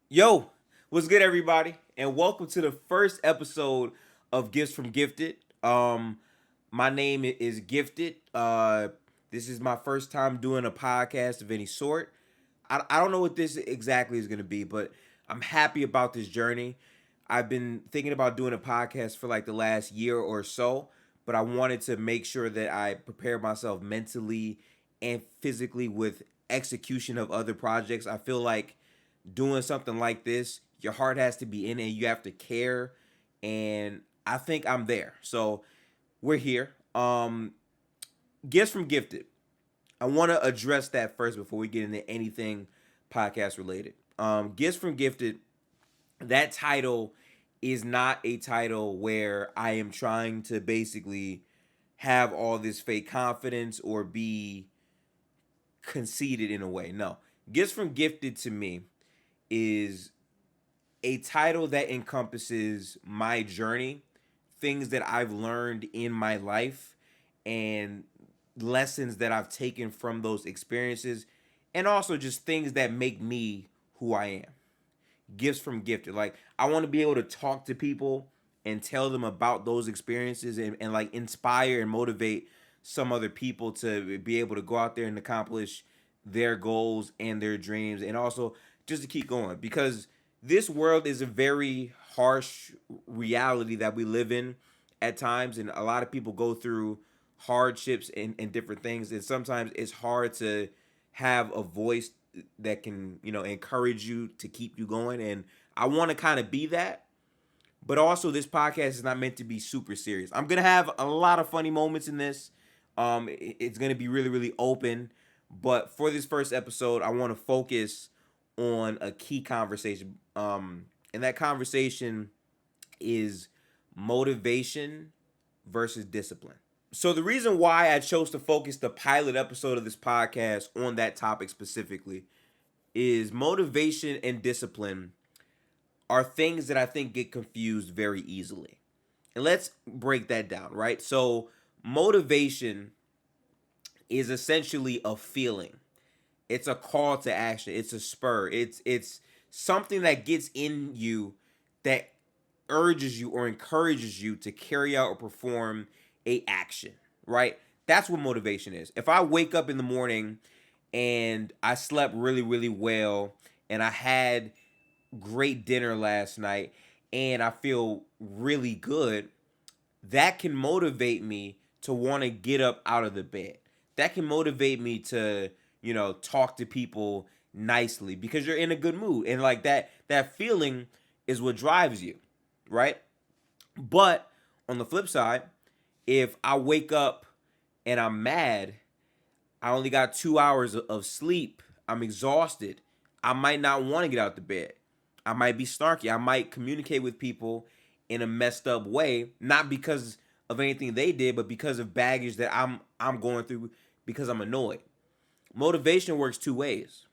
Yo, what's good, everybody? And welcome to the first episode of Gifts from Gifted. My name is Gifted. This is my first time doing a podcast of any sort. I don't know what this exactly is going to be, but I'm happy about this journey. I've been thinking about doing a podcast for like the last year or so, but I wanted to make sure that I prepare myself mentally and physically with execution of other projects. I feel like doing something like this, your heart has to be in it. You have to care, and I think I'm there. So we're here. Gifts from Gifted. I want to address that first before we get into anything podcast related. Gifts from Gifted. That title is not a title where I am trying to basically have all this fake confidence or be conceited in a way. No, Gifts from Gifted to me is a title that encompasses my journey, things that I've learned in my life, and lessons that I've taken from those experiences, and also just things that make me who I am. Gifts from Gifted. Like, I want to be able to talk to people and tell them about those experiences and like inspire and motivate some other people to be able to go out there and accomplish their goals and their dreams, and also just to keep going, because this world is a very harsh reality that we live in at times, and a lot of people go through hardships and different things, and sometimes it's hard to have a voice that can, encourage you to keep you going. And I want to kind of be that, but also this podcast is not meant to be super serious. I'm gonna have a lot of funny moments in this. It's gonna be really, really open. But for this first episode, I want to focus on a key conversation. And that conversation is motivation versus discipline. So the reason why I chose to focus the pilot episode of this podcast on that topic specifically is motivation and discipline are things that I think get confused very easily. And let's break that down, right? So motivation is essentially a feeling. It's a call to action. It's a spur. It's something that gets in you that urges you or encourages you to carry out or perform a action, right? That's what motivation is. If I wake up in the morning and I slept really, really well and I had great dinner last night and I feel really good, that can motivate me to want to get up out of the bed. That can motivate me to, talk to people nicely because you're in a good mood. And like that feeling is what drives you, right? But on the flip side, if I wake up and I'm mad, I only got 2 hours of sleep, I'm exhausted, I might not want to get out the bed. I might be snarky. I might communicate with people in a messed up way, not because of anything they did, but because of baggage that I'm going through because I'm annoyed. Motivation works two ways.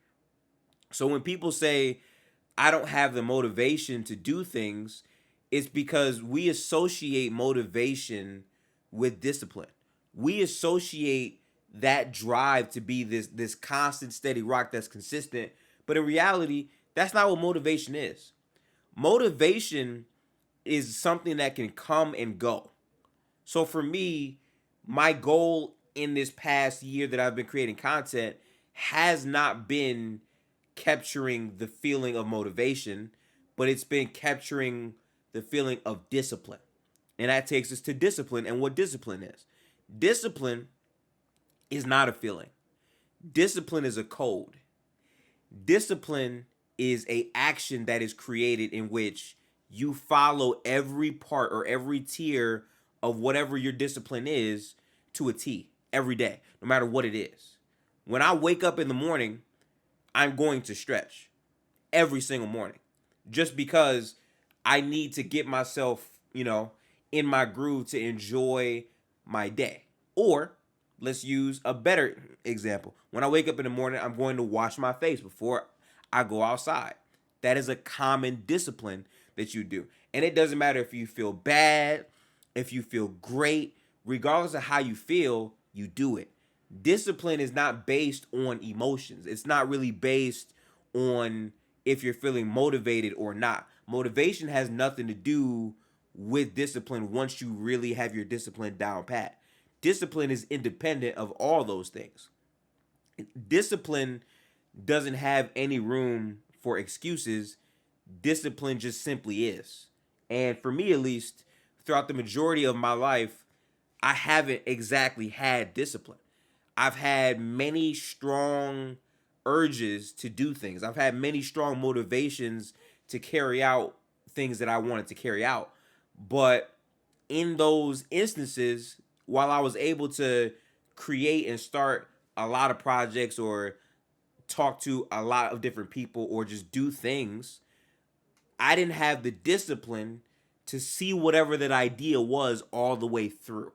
So when people say I don't have the motivation to do things, it's because we associate motivation with discipline. We associate that drive to be this constant steady rock that's consistent, but in reality, that's not what motivation is. Motivation is something that can come and go. So for me, my goal in this past year that I've been creating content has not been capturing the feeling of motivation, but it's been capturing the feeling of discipline. And that takes us to discipline and what discipline is. Discipline is not a feeling. Discipline is a code. Discipline is a action that is created in which you follow every part or every tier of whatever your discipline is to a T every day, no matter what it is. When I wake up in the morning, I'm going to stretch every single morning just because I need to get myself, in my groove to enjoy my day. Or let's use a better example. When I wake up in the morning, I'm going to wash my face before I go outside. That is a common discipline that you do. And it doesn't matter if you feel bad, if you feel great, regardless of how you feel, you do it. Discipline is not based on emotions. It's not really based on if you're feeling motivated or not. Motivation has nothing to do with discipline once you really have your discipline down pat. Discipline is independent of all those things. Discipline doesn't have any room for excuses. Discipline just simply is. And for me, at least, throughout the majority of my life, I haven't exactly had discipline. I've had many strong urges to do things. I've had many strong motivations to carry out things that I wanted to carry out. But in those instances, while I was able to create and start a lot of projects or talk to a lot of different people or just do things, I didn't have the discipline to see whatever that idea was all the way through.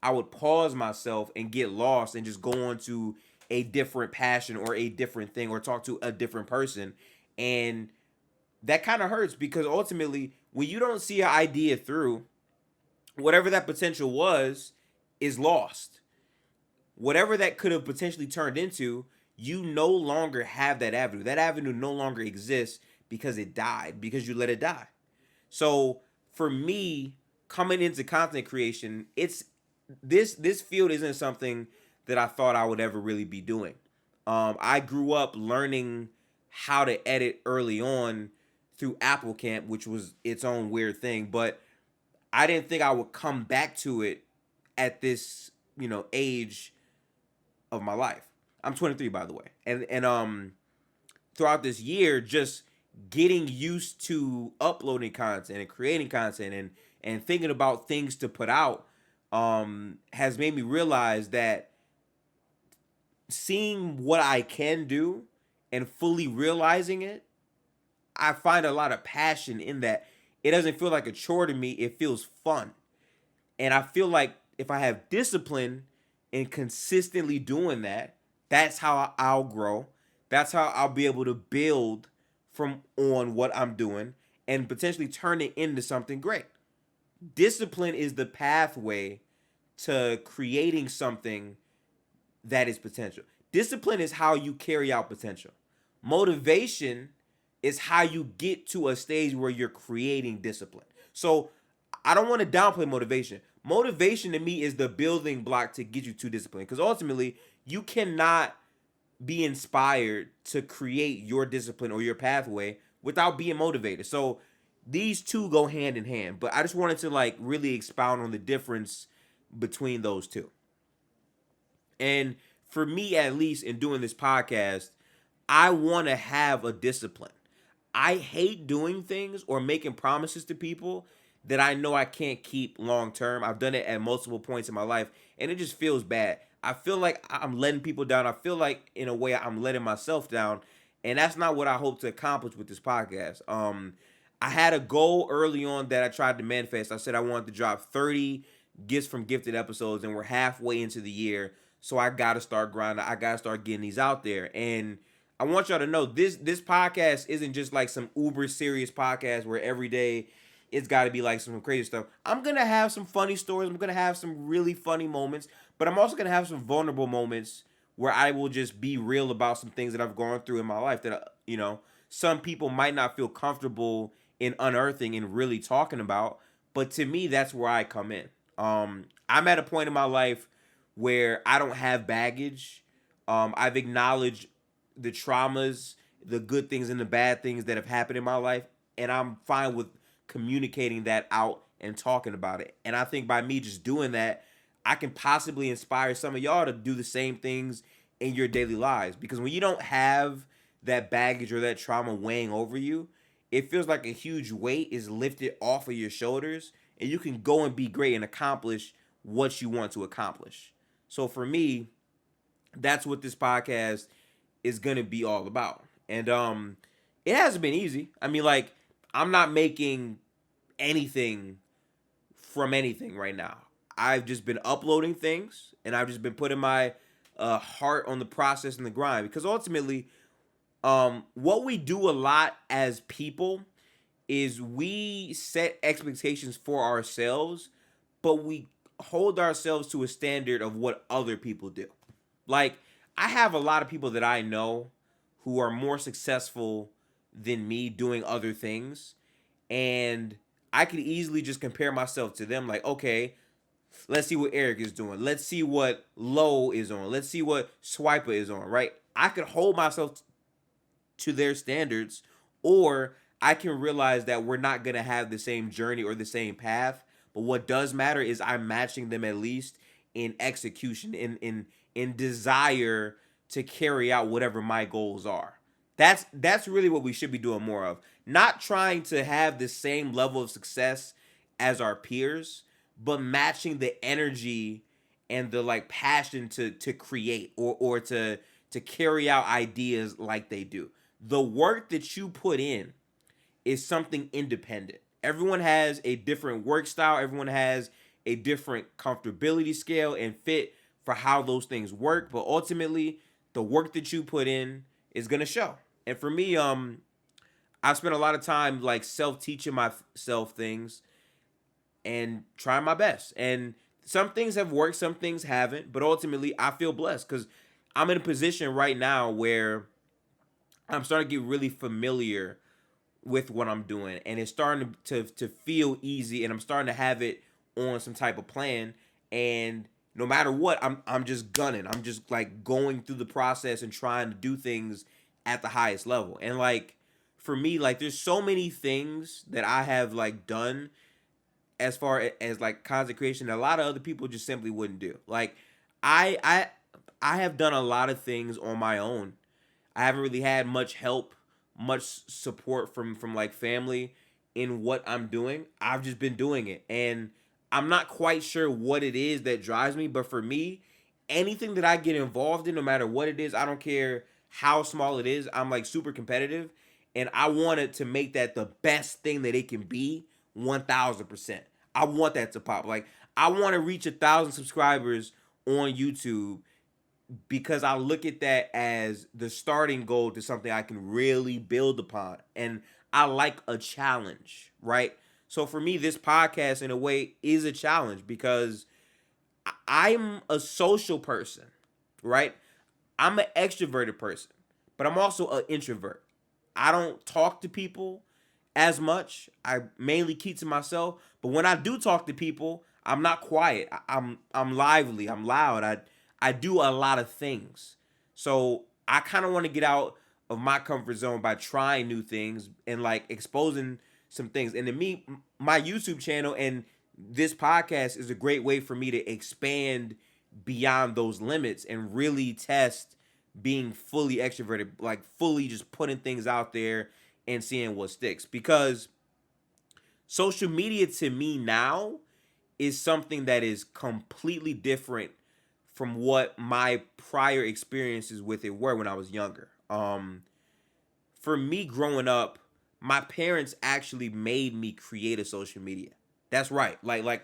I would pause myself and get lost and just go on to a different passion or a different thing or talk to a different person. And that kind of hurts because ultimately, when you don't see an idea through, whatever that potential was is lost. Whatever that could have potentially turned into, you no longer have that avenue. That avenue no longer exists because it died, because you let it die. So for me, coming into content creation, it's this field isn't something that I thought I would ever really be doing. I grew up learning how to edit early on through Apple Camp, which was its own weird thing, but I didn't think I would come back to it at this, age of my life. I'm 23, by the way. And throughout this year, just getting used to uploading content and creating content and thinking about things to put out has made me realize that seeing what I can do and fully realizing it, I find a lot of passion in that. It doesn't feel like a chore to me. It feels fun. And I feel like if I have discipline in consistently doing that, that's how I'll grow. That's how I'll be able to build from on what I'm doing and potentially turn it into something great. Discipline is the pathway to creating something that is potential. Discipline is how you carry out potential. Motivation is how you get to a stage where you're creating discipline. So I don't want to downplay motivation. Motivation to me is the building block to get you to discipline because ultimately you cannot be inspired to create your discipline or your pathway without being motivated. So these two go hand in hand, but I just wanted to really expound on the difference between those two. And for me, at least in doing this podcast, I want to have a discipline. I hate doing things or making promises to people that I know I can't keep long term. I've done it at multiple points in my life, and it just feels bad. I feel like I'm letting people down. I feel like, in a way, I'm letting myself down, and that's not what I hope to accomplish with this podcast. I had a goal early on that I tried to manifest. I said I wanted to drop 30 Gifts from Gifted episodes, and we're halfway into the year, so I got to start grinding. I got to start getting these out there, and I want y'all to know this podcast isn't just like some uber serious podcast where every day it's got to be like some crazy stuff. I'm going to have some funny stories. I'm going to have some really funny moments, but I'm also going to have some vulnerable moments where I will just be real about some things that I've gone through in my life that, some people might not feel comfortable in unearthing and really talking about. But to me, that's where I come in. I'm at a point in my life where I don't have baggage. I've acknowledged the traumas, the good things and the bad things that have happened in my life, and I'm fine with communicating that out and talking about it. And I think by me just doing that, I can possibly inspire some of y'all to do the same things in your daily lives. Because when you don't have that baggage or that trauma weighing over you, it feels like a huge weight is lifted off of your shoulders, and you can go and be great and accomplish what you want to accomplish. So for me, that's what this podcast is gonna be all about. And it hasn't been easy. I mean, I'm not making anything from anything right now. I've just been uploading things, and I've just been putting my heart on the process and the grind. Because ultimately, what we do a lot as people is we set expectations for ourselves, but we hold ourselves to a standard of what other people do. I have a lot of people that I know who are more successful than me doing other things. And I could easily just compare myself to them, like, okay, let's see what Eric is doing. Let's see what Low is on. Let's see what Swiper is on, right? I could hold myself to their standards, or I can realize that we're not going to have the same journey or the same path. But what does matter is I'm matching them at least in execution, in desire to carry out whatever my goals are. That's really what we should be doing more of. Not trying to have the same level of success as our peers, but matching the energy and the like passion to create or to carry out ideas like they do. The work that you put in is something independent. Everyone has a different work style, everyone has a different comfortability scale and fit for how those things work, but ultimately the work that you put in is going to show. And for me, I spent a lot of time like self-teaching myself things and trying my best. And some things have worked, some things haven't, but ultimately I feel blessed cuz I'm in a position right now where I'm starting to get really familiar with what I'm doing, and it's starting to feel easy, and I'm starting to have it on some type of plan. And no matter what, I'm just gunning. I'm just like going through the process and trying to do things at the highest level. And like for me, like there's so many things that I have like done as far as like content creation that a lot of other people just simply wouldn't do. Like I I I have done a lot of things on my own. I haven't really had much help, much support from like family in what I'm doing. I've just been doing it, and I'm not quite sure what it is that drives me, but for me, anything that I get involved in, no matter what it is, I don't care how small it is, I'm like super competitive, and I want it to make that the best thing that it can be, 1000%. I want that to pop. Like I want to reach 1,000 subscribers on YouTube because I look at that as the starting goal to something I can really build upon. And I like a challenge, right? So for me, this podcast in a way is a challenge because I'm a social person, right? I'm an extroverted person, but I'm also an introvert. I don't talk to people as much. I mainly keep to myself. But when I do talk to people, I'm not quiet. I'm lively. I'm loud. I do a lot of things. So I kind of want to get out of my comfort zone by trying new things and like exposing some things. And to me, my YouTube channel and this podcast is a great way for me to expand beyond those limits and really test being fully extroverted, like fully just putting things out there and seeing what sticks. Because social media to me now is something that is completely different from what my prior experiences with it were when I was younger. For me growing up, my parents actually made me create a social media. That's right. Like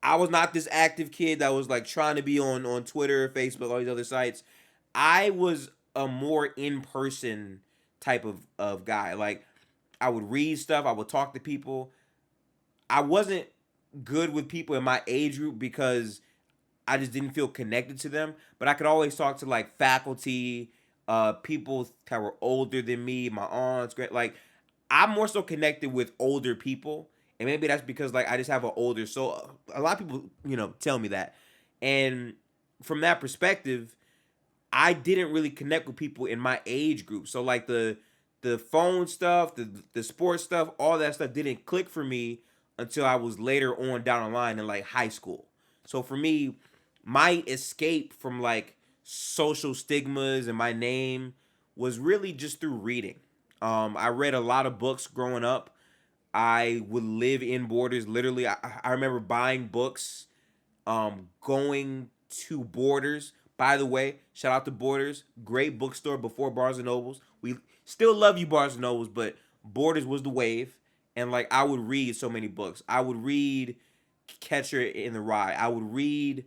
I was not this active kid that was like trying to be on Twitter, Facebook, all these other sites. I was a more in person type of guy. Like I would read stuff, I would talk to people. I wasn't good with people in my age group because I just didn't feel connected to them. But I could always talk to like faculty, people that were older than me, my aunts, like I'm more so connected with older people. And maybe that's because like I just have an older soul. A lot of people, tell me that. And from that perspective, I didn't really connect with people in my age group. So like the phone stuff, the sports stuff, all that stuff didn't click for me until I was later on down the line in like high school. So for me, my escape from like social stigmas and my name was really just through reading. I read a lot of books growing up. I would live in Borders. Literally, I remember buying books, going to Borders. By the way, shout out to Borders, great bookstore before Barnes and Nobles. We still love you, Barnes and Nobles, but Borders was the wave. And like I would read so many books. I would read Catcher in the Rye. I would read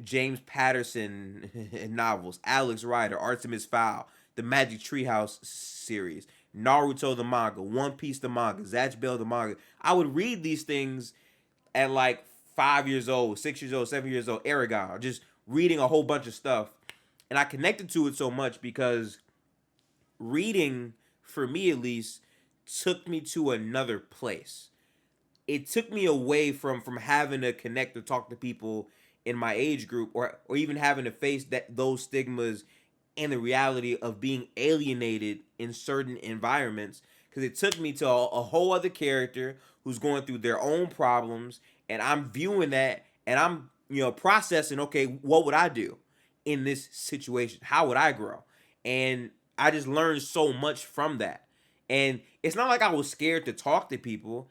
James Patterson novels, Alex Rider, Artemis Fowl, the Magic Treehouse series, Naruto the manga, One Piece the manga, Zatch Bell the manga. I would read these things at like 5 years old, 6 years old, 7 years old, Aragon, just reading a whole bunch of stuff. And I connected to it so much because reading for me at least, took me to another place. It took me away from having to connect or talk to people in my age group, or even having to face those stigmas and the reality of being alienated in certain environments, because it took me to a whole other character who's going through their own problems, and I'm viewing that, and I'm processing, okay, what would I do in this situation? How would I grow? And I just learned so much from that. And it's not like I was scared to talk to people.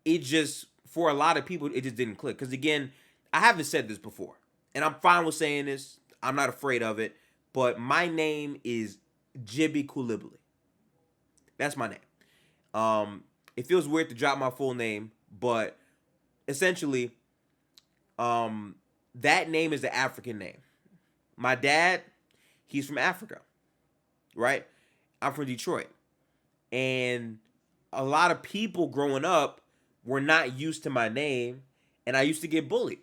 It just, for a lot of people, it just didn't click. Because again, I haven't said this before, and I'm fine with saying this. I'm not afraid of it. But my name is Jibby Kulibli. That's my name. It feels weird to drop my full name, but essentially, that name is the African name. My dad, he's from Africa, right? I'm from Detroit. And a lot of people growing up were not used to my name, and I used to get bullied.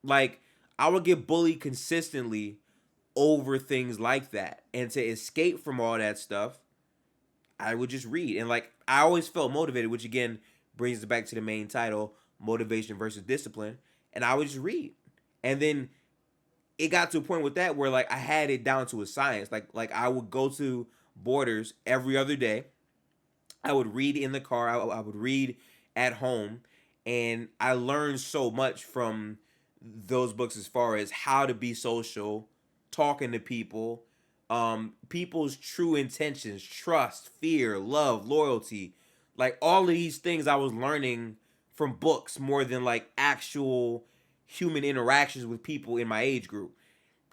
Like, I would get bullied consistently over things like that. And to escape from all that stuff, I would just read. And like, I always felt motivated, which again brings us back to the main title, motivation versus discipline. And I would just read. And then it got to a point with that where like I had it down to a science. Like I would go to Borders every other day. I would read in the car. I would read at home. And I learned so much from those books as far as how to be social, talking to people, people's true intentions, trust, fear, love, loyalty, like all of these things I was learning from books more than like actual human interactions with people in my age group.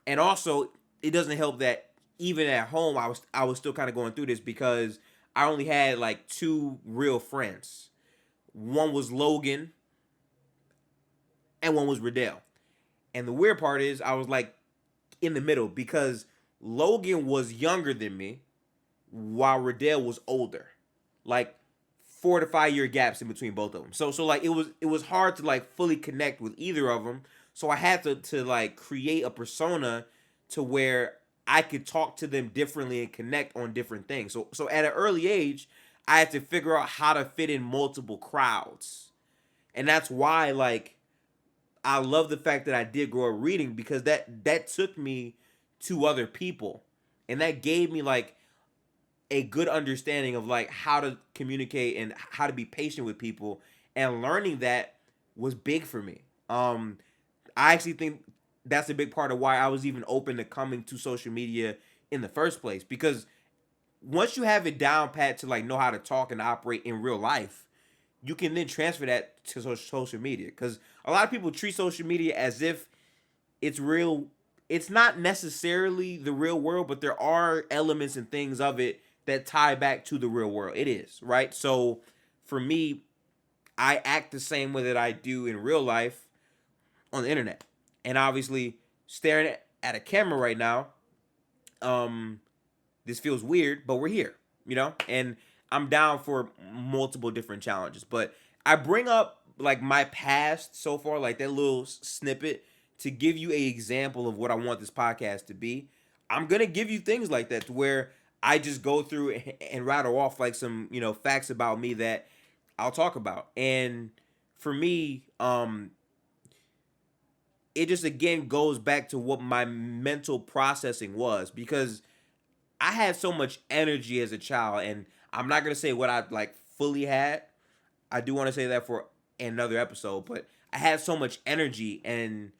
And also, it doesn't help that even at home I was still kind of going through this, because I only had like two real friends. One was Logan and one was Riddell. And the weird part is I was like in the middle, because Logan was younger than me while Riddell was older. Like 4 to 5 year gaps in between both of them. So like it was hard to like fully connect with either of them. So I had to like create a persona to where I could talk to them differently and connect on different things. So at an early age, I had to figure out how to fit in multiple crowds. And that's why like I love the fact that I did grow up reading, because that took me to other people, and that gave me like a good understanding of like how to communicate and how to be patient with people, and learning that was big for me. I actually think that's a big part of why I was even open to coming to social media in the first place, because once you have it down pat to like know how to talk and operate in real life, you can then transfer that to social media. Because a lot of people treat social media as if it's real. It's not necessarily the real world, but there are elements and things of it that tie back to the real world. It is, right? So for me, I act the same way that I do in real life on the internet. And obviously, staring at a camera right now, this feels weird, but we're here, and I'm down for multiple different challenges. But I bring up like my past so far, like that little snippet, to give you a example of what I want this podcast to be. I'm gonna give you things like that to where I just go through and rattle off like some facts about me that I'll talk about. And for me, it just again goes back to what my mental processing was, because I had so much energy as a child, and I'm not gonna say what I like fully had. I do want to say that for another episode, but I had so much energy, and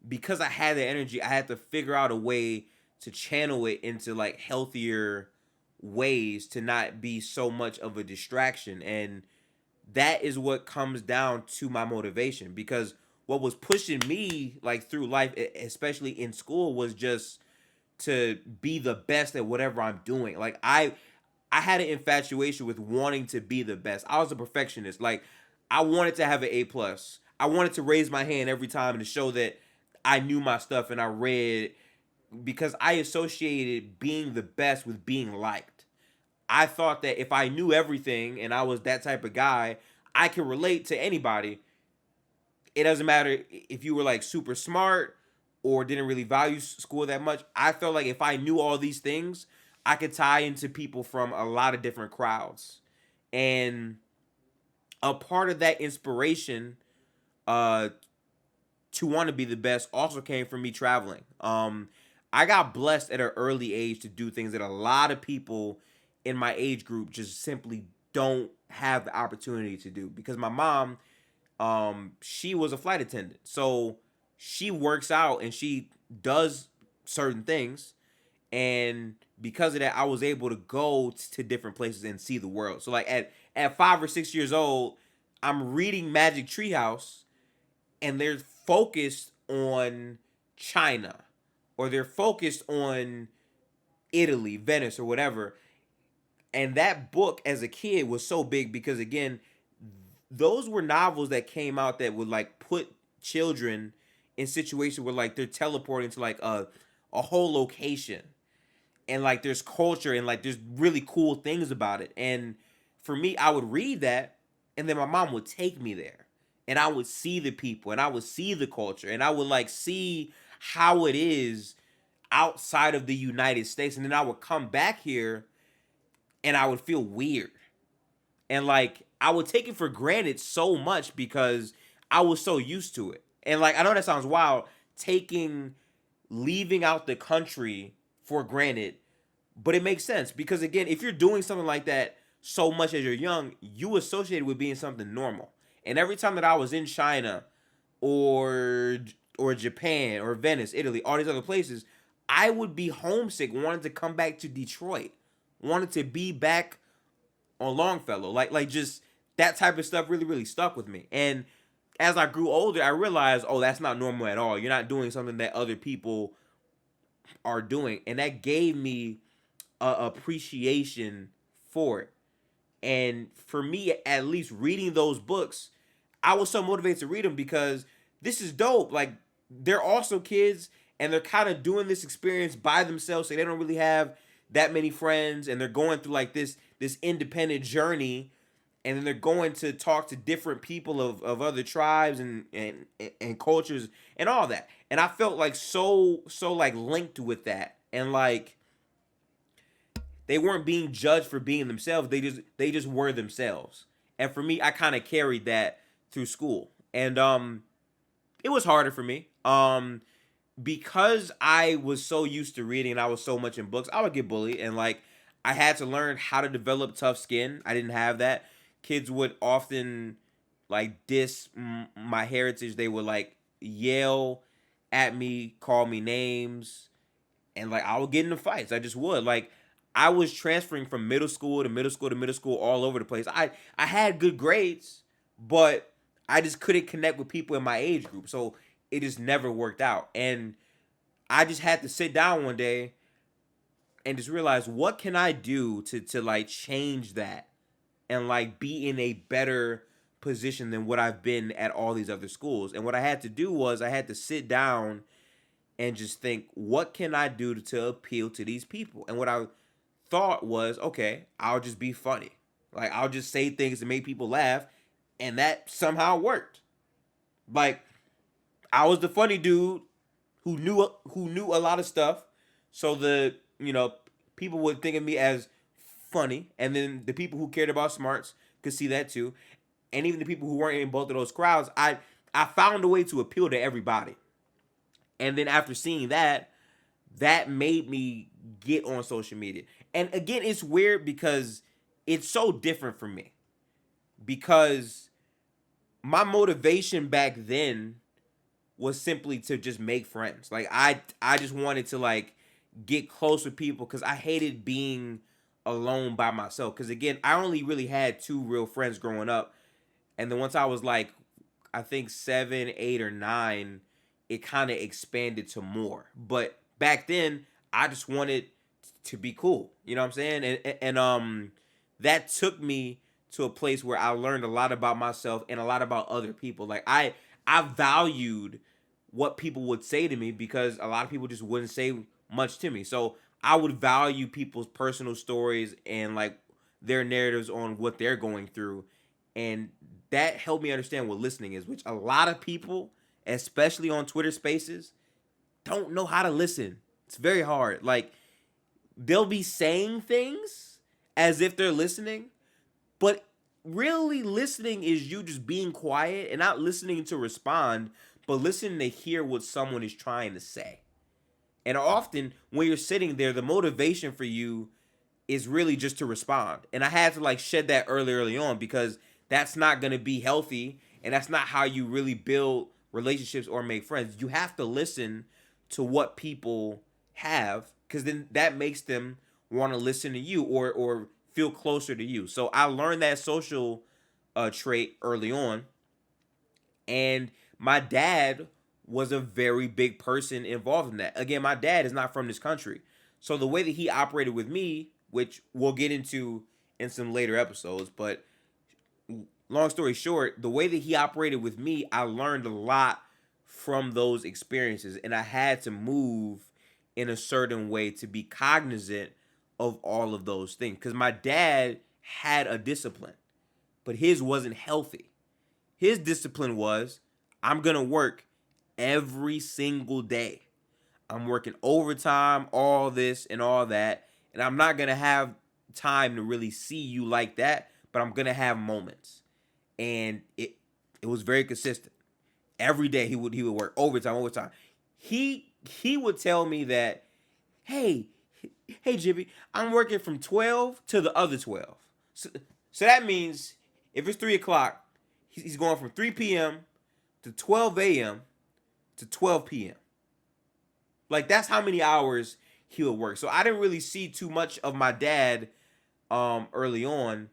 because I had the energy, I had to figure out a way to channel it into like healthier ways to not be so much of a distraction. And that is what comes down to my motivation, because what was pushing me like through life, especially in school, was just to be the best at whatever I'm doing. Like I had an infatuation with wanting to be the best. I was a perfectionist. Like I wanted to have an A+. I wanted to raise my hand every time to show that I knew my stuff and I read, because I associated being the best with being liked. I thought that if I knew everything and I was that type of guy, I could relate to anybody. It doesn't matter if you were like super smart or didn't really value school that much. I felt like if I knew all these things, I could tie into people from a lot of different crowds. And a part of that inspiration uh to want to be the best also came from me traveling. I got blessed at an early age to do things that a lot of people in my age group just simply don't have the opportunity to do, because my mom, she was a flight attendant. So she works out and she does certain things, and because of that I was able to go to different places and see the world. So like at 5 or 6 years old, I'm reading Magic Treehouse, and they're focused on China, or they're focused on Italy, Venice, or whatever. And that book as a kid was so big because, again, those were novels that came out that would like put children in situations where like they're teleporting to like a whole location, and like there's culture and like there's really cool things about it. And for me, I would read that, and then my mom would take me there, and I would see the people, and I would see the culture, and I would like see how it is outside of the United States. And then I would come back here and I would feel weird. And like I would take it for granted so much because I was so used to it. And like I know that sounds wild, taking leaving out the country for granted, but it makes sense because, again, if you're doing something like that so much as you're young, you associate it with being something normal. And every time that I was in China or Japan or Venice, Italy, all these other places, I would be homesick, wanted to come back to Detroit, wanted to be back on Longfellow. Like just that type of stuff really, really stuck with me. And as I grew older, I realized, oh, that's not normal at all. You're not doing something that other people are doing. And that gave me a appreciation for it. And for me, at least reading those books, I was so motivated to read them because this is dope. Like, they're also kids, and they're kind of doing this experience by themselves, so they don't really have that many friends, and they're going through like this independent journey, and then they're going to talk to different people of other tribes and cultures and all that. And I felt like so like linked with that, and like they weren't being judged for being themselves. They just were themselves. And for me, I kind of carried that through school. And it was harder for me. Because I was so used to reading and I was so much in books, I would get bullied, and like I had to learn how to develop tough skin. I didn't have that. Kids would often like diss my heritage. They would like yell at me, call me names, and like I would get into fights. I just would. Like I was transferring from middle school to middle school to middle school all over the place. I had good grades, but I just couldn't connect with people in my age group. So it just never worked out. And I just had to sit down one day and just realize, what can I do to like change that and like be in a better position than what I've been at all these other schools. And what I had to do was I had to sit down and just think, what can I do to appeal to these people? And what I thought was, okay, I'll just be funny. Like I'll just say things to make people laugh, and that somehow worked. Like I was the funny dude who knew a lot of stuff, so the people would think of me as funny, and then the people who cared about smarts could see that too, and even the people who weren't in both of those crowds, I found a way to appeal to everybody. And then after seeing that, that made me get on social media. And again, it's weird because it's so different for me, because my motivation back then was simply to just make friends. Like I just wanted to like get close with people because I hated being alone by myself. Because again, I only really had two real friends growing up, and then once I was like, I think 7, 8, or 9, it kind of expanded to more. But back then, I just wanted to be cool. You know what I'm saying? And that took me to a place where I learned a lot about myself and a lot about other people. Like I valued what people would say to me because a lot of people just wouldn't say much to me. So I would value people's personal stories and like their narratives on what they're going through. And that helped me understand what listening is, which a lot of people, especially on Twitter Spaces, don't know how to listen. It's very hard. Like they'll be saying things as if they're listening, but really listening is you just being quiet and not listening to respond, but listening to hear what someone is trying to say. And often when you're sitting there, the motivation for you is really just to respond. And I had to like shed that early on, because that's not going to be healthy, and that's not how you really build relationships or make friends. You have to listen to what people have, because then that makes them want to listen to you, or feel closer to you. So I learned that social trait early on, and my dad was a very big person involved in that. Again, my dad is not from this country. So the way that he operated with me, which we'll get into in some later episodes, but long story short, the way that he operated with me, I learned a lot from those experiences, and I had to move in a certain way to be cognizant of all of those things, because my dad had a discipline, but his wasn't healthy. His discipline was, I'm going to work every single day. I'm working overtime, all this and all that, and I'm not going to have time to really see you like that, but I'm going to have moments. And it was very consistent. Every day he would work overtime. He would tell me that, hey, Jibby, I'm working from 12 to the other 12. So that means if it's 3 o'clock, he's going from 3 p.m. to 12 a.m. to 12 p.m. Like, that's how many hours he would work. So I didn't really see too much of my dad early on,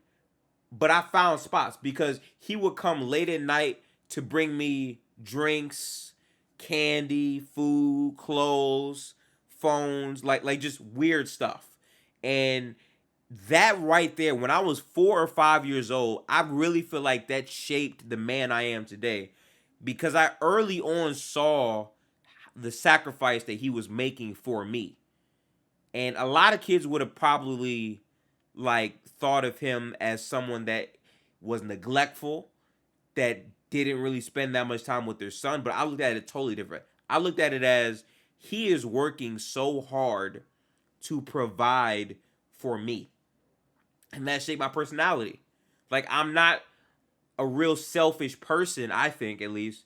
but I found spots, because he would come late at night to bring me drinks, candy, food, clothes, phones, like just weird stuff. And that right there, when I was 4 or 5 years old, I really feel like that shaped the man I am today, because I early on saw the sacrifice that he was making for me. And a lot of kids would have probably like thought of him as someone that was neglectful, that didn't really spend that much time with their son, but I looked at it totally different. I looked at it as, he is working so hard to provide for me. And that shaped my personality. Like, I'm not a real selfish person, I think, at least,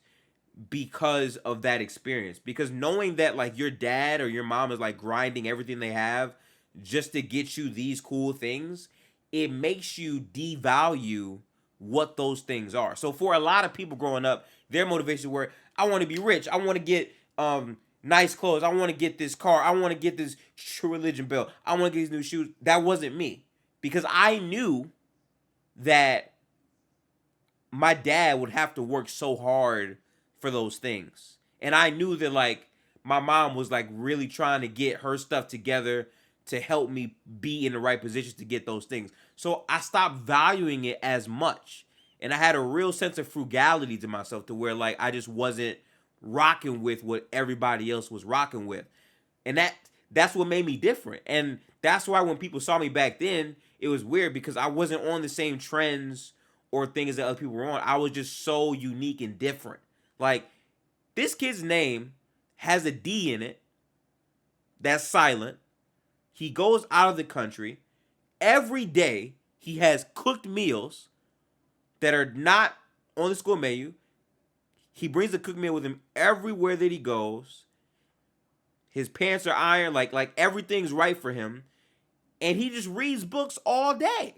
because of that experience. Because knowing that like your dad or your mom is like grinding everything they have just to get you these cool things, it makes you devalue what those things are. So for a lot of people growing up, their motivation were, I want to be rich, I want to get nice clothes, I want to get this car, I want to get this True Religion belt, I want to get these new shoes. That wasn't me, because I knew that my dad would have to work so hard for those things. And I knew that like my mom was like really trying to get her stuff together to help me be in the right position to get those things. So I stopped valuing it as much. And I had a real sense of frugality to myself, to where like I just wasn't rocking with what everybody else was rocking with. And that's what made me different. And that's why when people saw me back then, it was weird, because I wasn't on the same trends or things that other people were on. I was just so unique and different. Like, this kid's name has a D in it that's silent. He goes out of the country. Every day, he has cooked meals that are not on the school menu. He brings a cooked meal with him everywhere that he goes. His pants are ironed. Like everything's right for him. And he just reads books all day.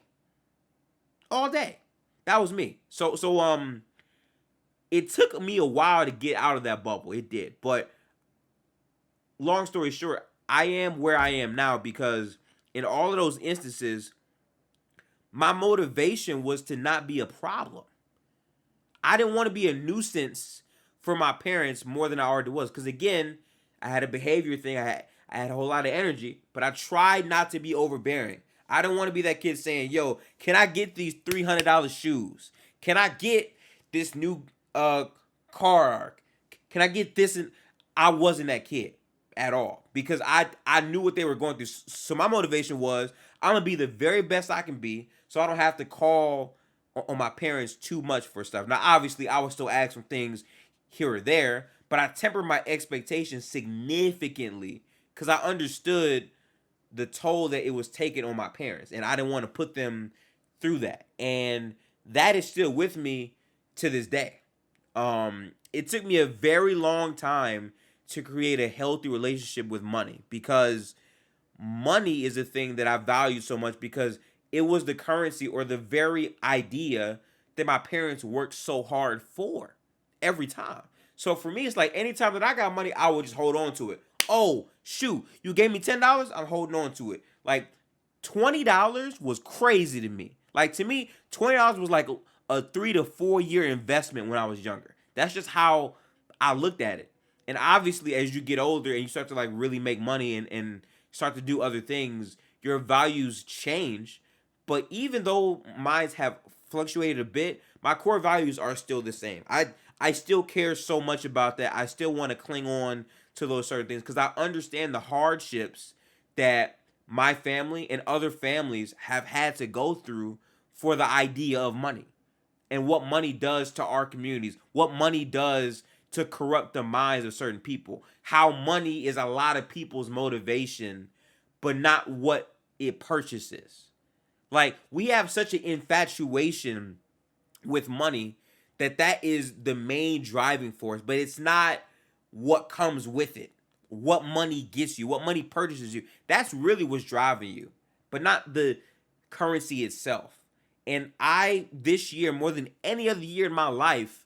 All day. That was me. So it took me a while to get out of that bubble. It did. But long story short, I am where I am now because in all of those instances, my motivation was to not be a problem. I didn't want to be a nuisance for my parents more than I already was. Because again, I had a behavior thing. I had a whole lot of energy, but I tried not to be overbearing. I don't want to be that kid saying, yo, can I get these $300 shoes? Can I get this new car? Can I get this? And I wasn't that kid at all, because I knew what they were going through. So my motivation was, I'm going to be the very best I can be, so I don't have to call on my parents too much for stuff. Now, obviously, I would still ask for things here or there, but I tempered my expectations significantly because I understood the toll that it was taking on my parents, and I didn't want to put them through that. And that is still with me to this day. It took me a very long time to create a healthy relationship with money, because money is a thing that I value so much, because it was the currency or the very idea that my parents worked so hard for every time. So for me, it's like anytime that I got money, I would just hold on to it. Oh, shoot, you gave me $10, I'm holding on to it. Like $20 was crazy to me. Like to me, $20 was like a 3 to 4 year investment when I was younger. That's just how I looked at it. And obviously, as you get older and you start to like really make money and start to do other things, your values change. But even though mine have fluctuated a bit, my core values are still the same. I still care so much about that. I still want to cling on to those certain things because I understand the hardships that my family and other families have had to go through for the idea of money, and what money does to our communities, what money does to corrupt the minds of certain people, how money is a lot of people's motivation, but not what it purchases. Like, we have such an infatuation with money that is the main driving force, but it's not what comes with it. What money gets you, what money purchases you. That's really what's driving you, but not the currency itself. And I, this year, more than any other year in my life,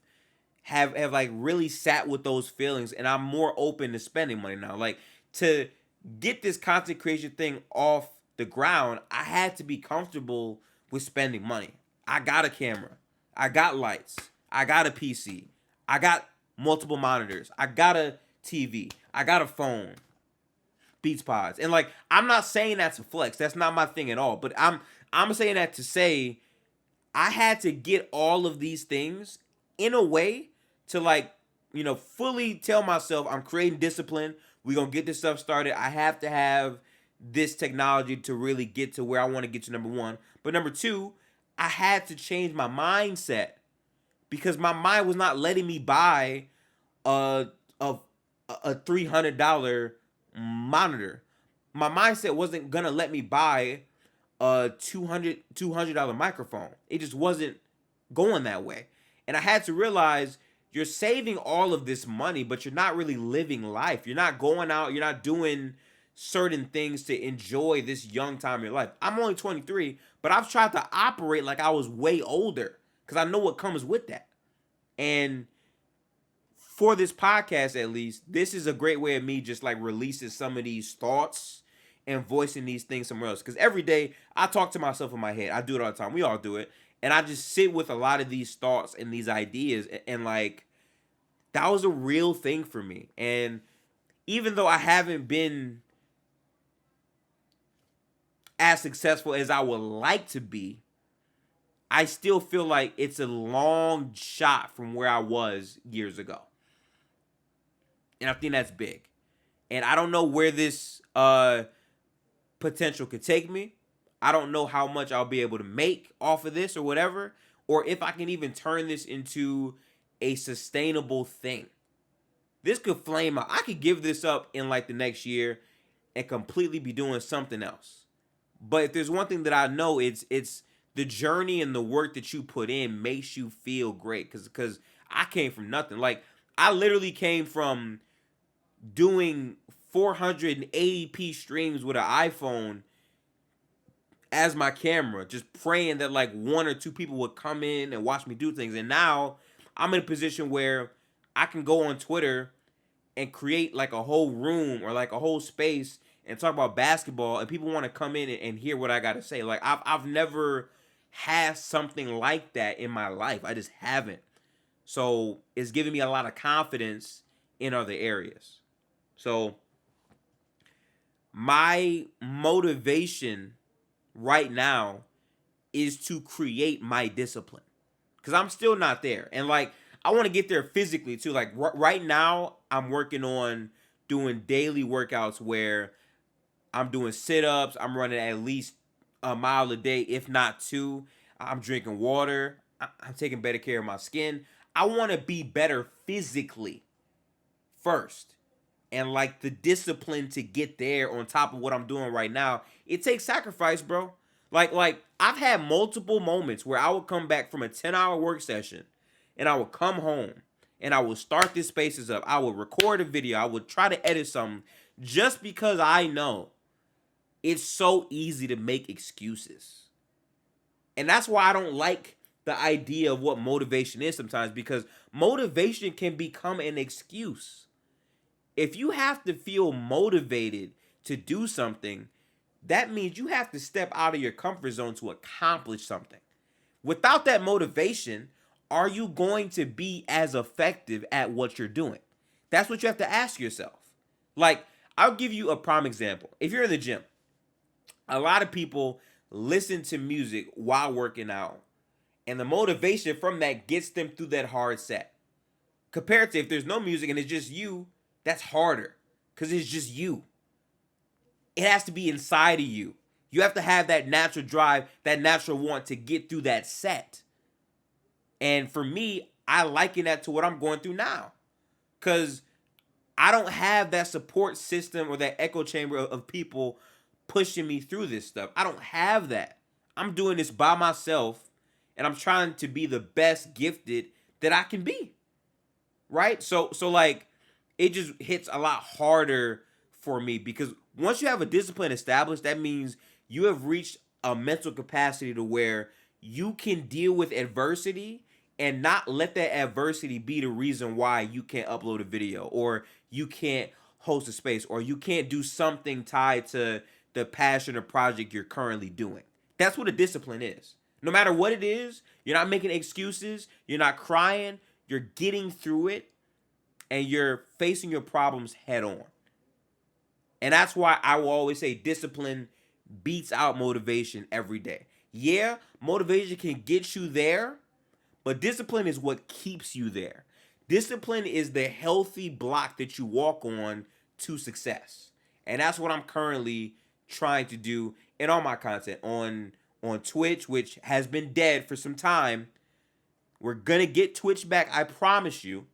have like really sat with those feelings, and I'm more open to spending money now. Like, to get this content creation thing off the ground, I had to be comfortable with spending money. I got a camera, I got lights, I got a PC, I got multiple monitors, I got a TV, I got a phone, Beats Pods. And like, I'm not saying that to flex. That's not my thing at all. But I'm saying that to say I had to get all of these things in a way to like, fully tell myself I'm creating discipline. We're going to get this stuff started. I have to have this technology to really get to where I want to get to, number one. But number two, I had to change my mindset, because my mind was not letting me buy a $300 monitor. My mindset wasn't gonna let me buy a $200 microphone. It just wasn't going that way. And I had to realize, you're saving all of this money, but you're not really living life. You're not going out, you're not doing certain things to enjoy this young time in your life. I'm only 23, but I've tried to operate like I was way older, because I know what comes with that. And for this podcast, at least, this is a great way of me just like releasing some of these thoughts and voicing these things somewhere else. Because every day I talk to myself in my head. I do it all the time. We all do it. And I just sit with a lot of these thoughts and these ideas. And like, that was a real thing for me. And even though I haven't been as successful as I would like to be, I still feel like it's a long shot from where I was years ago. And I think that's big. And I don't know where this potential could take me. I don't know how much I'll be able to make off of this or whatever, or if I can even turn this into a sustainable thing. This could flame out. I could give this up in like the next year and completely be doing something else. But if there's one thing that I know, it's the journey and the work that you put in makes you feel great. Because I came from nothing. Like, I literally came from doing 480p streams with an iPhone as my camera, just praying that like one or two people would come in and watch me do things. And now I'm in a position where I can go on Twitter and create like a whole room or like a whole space and talk about basketball, and people want to come in and hear what I got to say. Like, I've never had something like that in my life. I just haven't. So it's giving me a lot of confidence in other areas. So my motivation right now is to create my discipline, because I'm still not there. And like, I want to get there physically too. Like right now I'm working on doing daily workouts where I'm doing sit-ups, I'm running at least a mile a day, if not two. I'm drinking water, I'm taking better care of my skin. I want to be better physically first. and like the discipline to get there on top of what I'm doing right now, it takes sacrifice, bro. Like I've had multiple moments where I would come back from a 10-hour work session and I would come home and I would start this spaces up. I would record a video. I would try to edit something just because I know it's so easy to make excuses. And that's why I don't like the idea of what motivation is sometimes, because motivation can become an excuse. If you have to feel motivated to do something, that means you have to step out of your comfort zone to accomplish something. Without that motivation, are you going to be as effective at what you're doing? That's what you have to ask yourself. Like, I'll give you a prime example. If you're in the gym, a lot of people listen to music while working out, and the motivation from that gets them through that hard set. Compared to if there's no music and it's just you, that's harder because it's just you. It has to be inside of you. You have to have that natural drive, that natural want to get through that set. And for me, I liken that to what I'm going through now, because I don't have that support system or that echo chamber of people pushing me through this stuff. I don't have that. I'm doing this by myself, and I'm trying to be the best gifted that I can be. Right? So like, it just hits a lot harder for me, because once you have a discipline established, that means you have reached a mental capacity to where you can deal with adversity and not let that adversity be the reason why you can't upload a video, or you can't host a space, or you can't do something tied to the passion or project you're currently doing. That's what a discipline is. No matter what it is, you're not making excuses, you're not crying, you're getting through it, and you're facing your problems head on. And that's why I will always say discipline beats out motivation every day. Yeah, motivation can get you there, but discipline is what keeps you there. Discipline is the healthy block that you walk on to success. And that's what I'm currently trying to do in all my content on Twitch, which has been dead for some time. We're going to get Twitch back, I promise you.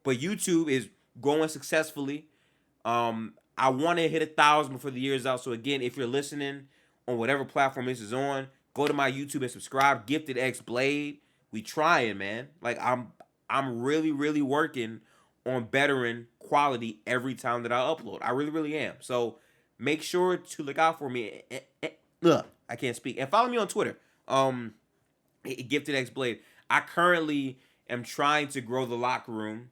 But YouTube is growing successfully. I want to hit 1,000 before the year is out. So again, if you're listening on whatever platform this is on, go to my YouTube and subscribe. GiftedxBlade. We trying, man. Like, I'm really, really working on bettering quality every time that I upload. I really, really am. So make sure to look out for me. I can't speak. And follow me on Twitter. GiftedxBlade. I currently am trying to grow the locker room.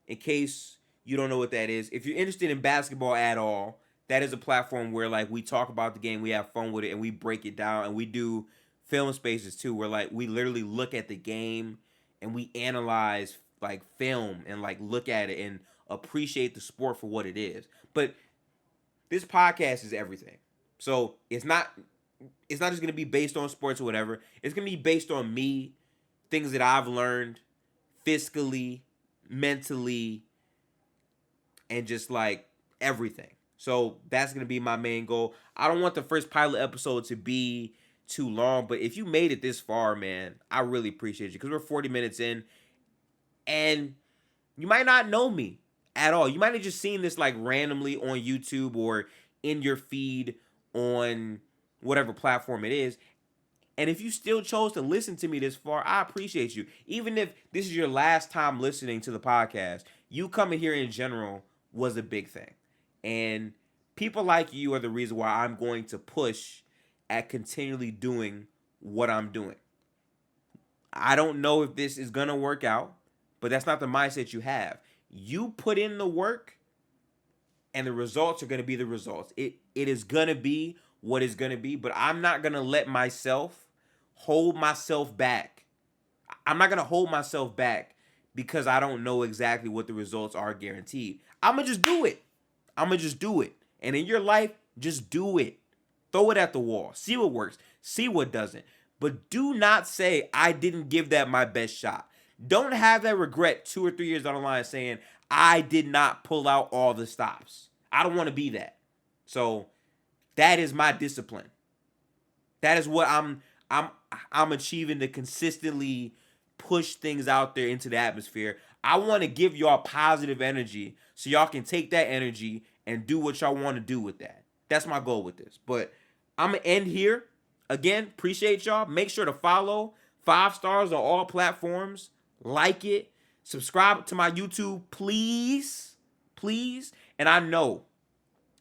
In case you don't know what that is, if you're interested in basketball at all, that is a platform where, like, we talk about the game, we have fun with it, and we break it down, and we do film spaces too, where, like, we literally look at the game and we analyze, like, film and, like, look at it and appreciate the sport for what it is. But this podcast is everything. So it's not just going to be based on sports or whatever. It's going to be based on me, things that I've learned fiscally, mentally, and just like everything. So that's going to be my main goal. I don't want the first pilot episode to be too long, but if you made it this far, man, I really appreciate you, because we're 40 minutes in, and you might not know me at all. You might have just seen this like randomly on YouTube or in your feed on whatever platform it is. And if you still chose to listen to me this far, I appreciate you. Even if this is your last time listening to the podcast, you coming here in general was a big thing. And people like you are the reason why I'm going to push at continually doing what I'm doing. I don't know if this is going to work out, but that's not the mindset you have. You put in the work, and the results are going to be the results. It is going to be what it's going to be, but I'm not going to let myself hold myself back. I'm not going to hold myself back because I don't know exactly what the results are guaranteed. I'm going to just do it. I'm going to just do it. And in your life, just do it. Throw it at the wall. See what works. See what doesn't. But do not say, I didn't give that my best shot. Don't have that regret 2 or 3 years down the line saying, I did not pull out all the stops. I don't want to be that. So that is my discipline. That is what I'm achieving, to consistently push things out there into the atmosphere. I want to give y'all positive energy so y'all can take that energy and do what y'all want to do with that. That's my goal with this. But I'm going to end here. Again, appreciate y'all. Make sure to follow. 5 stars on all platforms. Like it. Subscribe to my YouTube, please. Please. And I know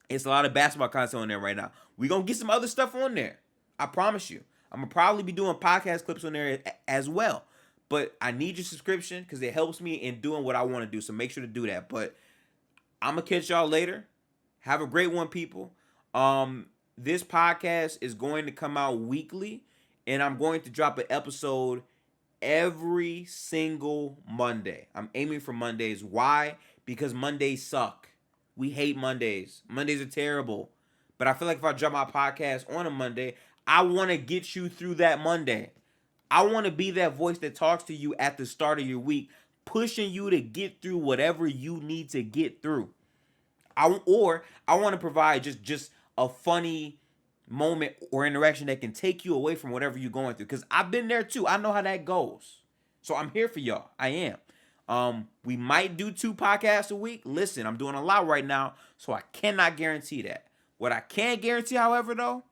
it's a lot of basketball content on there right now. We're going to get some other stuff on there. I promise you. I'm going to probably be doing podcast clips on there as well. But I need your subscription because it helps me in doing what I want to do. So make sure to do that. But I'm going to catch y'all later. Have a great one, people. This podcast is going to come out weekly. And I'm going to drop an episode every single Monday. I'm aiming for Mondays. Why? Because Mondays suck. We hate Mondays. Mondays are terrible. But I feel like if I drop my podcast on a Monday, I want to get you through that Monday. I want to be that voice that talks to you at the start of your week, pushing you to get through whatever you need to get through. I want to provide just a funny moment or interaction that can take you away from whatever you're going through. Because I've been there too. I know how that goes. So I'm here for y'all. I am. We might do 2 podcasts a week. Listen, I'm doing a lot right now, so I cannot guarantee that. What I can guarantee, however, though,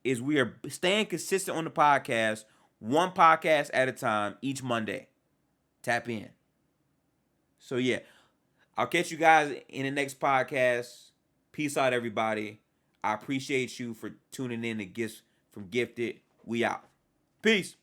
is we are staying consistent on the podcast, 1 podcast at a time each Monday. Tap in. So yeah, I'll catch you guys in the next podcast. Peace out, everybody. I appreciate you for tuning in to Gifts from Gifted. We out. Peace.